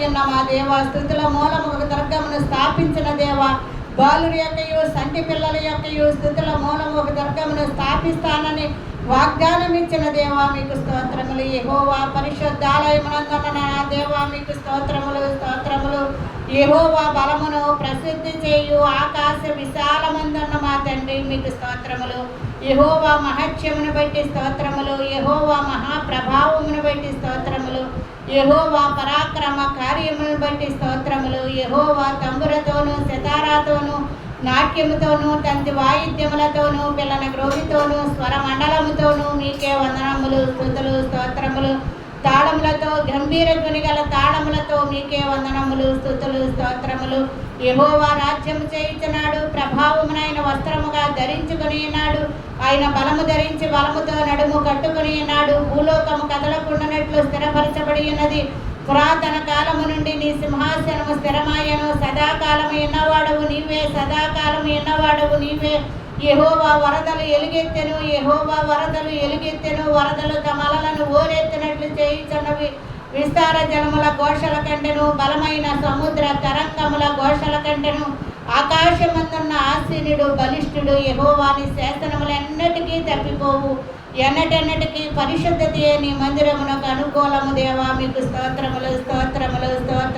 ఉన్న మా దేవ, స్థుతుల మూలము దుర్గమును స్థాపించిన దేవ, బాలుర యొక్కయు సంటి పిల్లల యొక్కయు స్థుతుల మూలము దుర్గమును స్థాపిస్తానని వాగ్దానం ఇచ్చిన దేవా మీకు స్తోత్రములు. యెహోవా పరిశుద్ధాలయమునందున్న నా దేవా మీకు స్తోత్రములు స్తోత్రములు. యెహోవా బలమును ప్రసిద్ధి చేయు ఆకాశ విశాలమందున్న మా తండ్రి మీకు స్తోత్రములు. యెహోవా మహత్యమును బట్టి స్తోత్రములు. యెహోవా మహాప్రభావమును బట్టి స్తోత్రములు. యెహోవా పరాక్రమ కార్యములను బట్టి స్తోత్రములు. యెహోవా తంబురతోనూ సితారాతోనూ నాట్యముతోనూ తంతి వాయిద్యములతోనూ పిల్లన గ్రోవితోనూ స్వరమండలముతోనూ మీకే వందనములు స్తుతులు స్తోత్రములు. తాళములతో గంభీర ధ్వని గల తాళములతో మీకే వందనములు స్తుతులు స్తోత్రములు. యెహోవా రాజ్యము చేయుచున్నాడు, ప్రభావమునైన వస్త్రముగా ధరించుకుని ఉన్నాడు. ఆయన బలము ధరించి బలముతో నడుము కట్టుకుని ఉన్నాడు. భూలోకము కదలకుండానట్లు స్థిరపరచబడి ఉన్నది. పురాతన కాలము నుండి నీ సింహాసనము స్థిరమాయను. సదాకాలము ఎన్నవాడవు నీవే, సదాకాలము ఎన్నవాడవు నీవే. యెహోవా వరదలు ఎలుగెత్తెను, యెహోవా వరదలు ఎలుగెత్తెను. వరదలు తమలను ఓరెత్తినట్లు చేయుచున్నవి. విస్తార జలముల ఘోషల కంటెను, బలమైన సముద్ర తరంగముల ఘోషల కంటెను. ఆకాశమందున్న ఆసీనుడు బలిష్ఠుడు. యెహోవాని శాసనములెన్నటికీ తప్పిపోవు. ఎన్నటెన్నటికీ పరిశుద్ధత నీ మందిరమునకు అనుకూలము దేవా మీకు స్తోత్రములు స్తోత్రములు స్తోత్ర